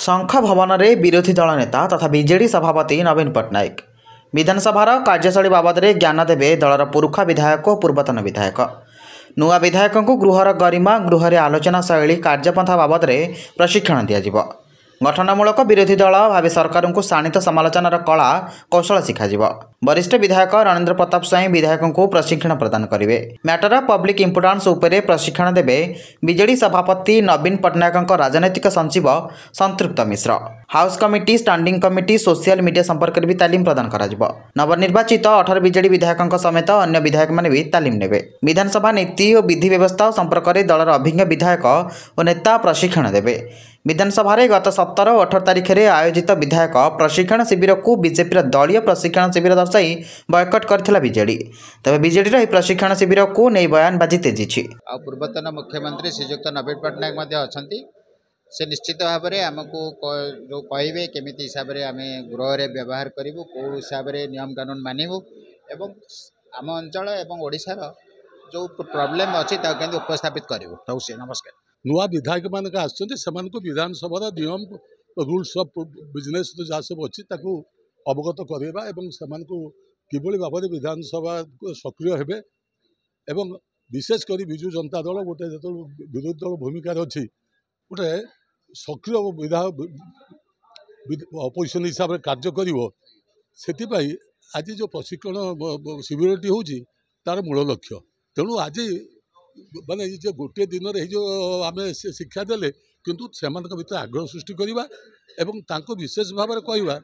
शंख भवन में विरोधी दल नेता तथा बीजेडी सभापति नवीन पट्टनायक विधानसभार कार्यशैली बाबद में ज्ञान देवे दलर पुरुखा विधायक और पूर्वतन विधायक नुआ विधायक गृहर गरिमा गृह आलोचना शैली कार्यपंथा बाबद में प्रशिक्षण दिज्व गठनमूलक विरोधी दल भाव सरकार को शाणित समालोचनार कला कौशल शिखाଯିव वरिष्ठ विधायक रणेन्द्र प्रताप स्वाई विधायक को प्रशिक्षण प्रदान करेंगे। मैटर ऑफ पब्लिक इंपोर्टेंस उपरे प्रशिक्षण देवे बीजेडी सभापति नवीन पट्टनायक राजनैतिक सचिव Santrupt Mishra house committee standing committee social media संपर्क में भी तालीम प्रदान कर नवनिर्वाचित 18 बीजेडी विधायक समेत अन्य विधायक मैंने भी तालीम नेबे। विधानसभा नीति और विधि व्यवस्था संपर्क में दलर अभिज्ञ विधायक और नेता प्रशिक्षण देवे। विधानसभा गत 17 और 18 तारिख में आयोजित विधायक प्रशिक्षण शिविर को बीजेपी दलीय प्रशिक्षण शिविर दर्शाई बयकट करथिला बीजेडी। तबे बीजेडी प्रशिक्षण शिविर को नहीं बयानबाजी तेजी। पूर्वतन मुख्यमंत्री श्रीजुक्त नवीन पट्टनायक अच्छा से निश्चित भाव में आमको जो कहे केमी हिसाब से आम गृह व्यवहार करूँ कौ हिसाब से नियम कानून मानवु एवं आम अंचल एवं ओडिशार जो प्रॉब्लम अच्छी केंद्र उपस्थापित करूँ। नमस्कार। नुआ विधायक मान को विधानसभा नियम रूल्स ऑफ बिजनेस जहाँ सब अच्छी अवगत करवा किभली भाव में विधानसभा सक्रिय हेबे एवं विशेषकर विजु जनता दल गोटे जो विरोधी दल भूमिकार अच्छी गोटे सक्रिय विधायक अपोजिशन हिसाब से कार्य कर आज जो प्रशिक्षण शिविरटी हो तार मूल लक्ष्य तेणु आज माने जो गोटे दिन जो आम शिक्षा देले किंतु से भीतर आग्रह सृष्टि करवा एवं तांको विशेष भाव में कहवा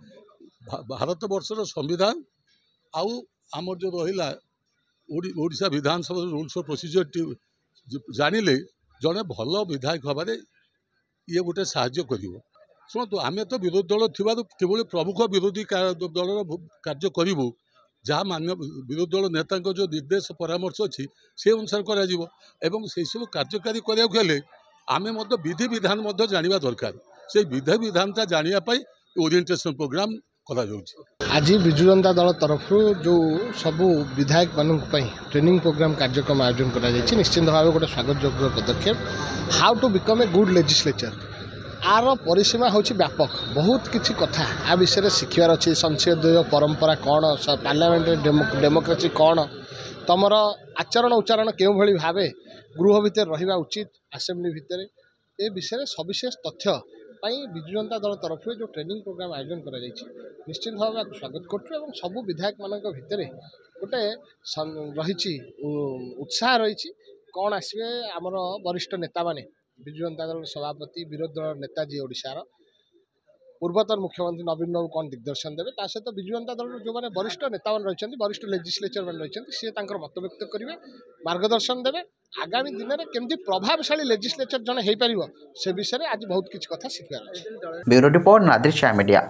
भारत वर्षर संविधान आउ आम जो रहा ओडिशा विधानसभा रूल्स ऑफ प्रोसीजर जानिले जड़े भल विधायक हबारे ये गोटे साहाय्य कर शुणु आम तो विरोधी दल थी प्रमुख विरोधी दल कार्य करूँ जहाँ मान्य विरोधी दल नेता जो निर्देश परामर्श अच्छी से अनुसार कर सब कार्यकारी कराने आम विधि विधान जाना दरकार से विधि विधानटा जानापी ओरिएंटेशन प्रोग्राम करा आज विजु जनता दल तरफ जो सबू विधायक मान ट्रेनिंग प्रोग्राम कार्यक्रम आयोजन कर निश्चिंत भाव गोटे स्वागत योग्य पदक्षेप how to become a good legislature आर परिसीमा हूँ व्यापक बहुत किसी कथा आ विषय शिखार अच्छी संसदीय परंपरा कौन पार्लियामेंट डेमोक्रेसी कौन तुमर आचरण उच्चारण क्यों भली भाव गृह भितर रहा उचित आसेम्बली भितर ए विषय सविशेष तथ्य विजु जनता दल तरफ जो ट्रेनिंग प्रोग्राम आयोजन कर निश्चित भाव में स्वागत कर सबू विधायक मान भितर गोटे रही उत्साह रही कौन आसवे आमर वरिष्ठ नेता माने विजु जनता दल सभापति विरोधी दल नेता जी ओडिशार पूर्वतन मुख्यमंत्री नवीन बाबू कौन दिग्दर्शन देवे ता सहित विजु जनता दल जो मैंने वरिष्ठ नेता मैंने रही वरिष्ठ लेजिस्लेचर मैंने रही सी मत व्यक्त करेंगे मार्गदर्शन देवे आगामी दिन में केमती प्रभावशाली लेजिस्लेचर जन हो पार से विषय में आज बहुत किसी कथा शिखार। Bureau report Nadir Shah media.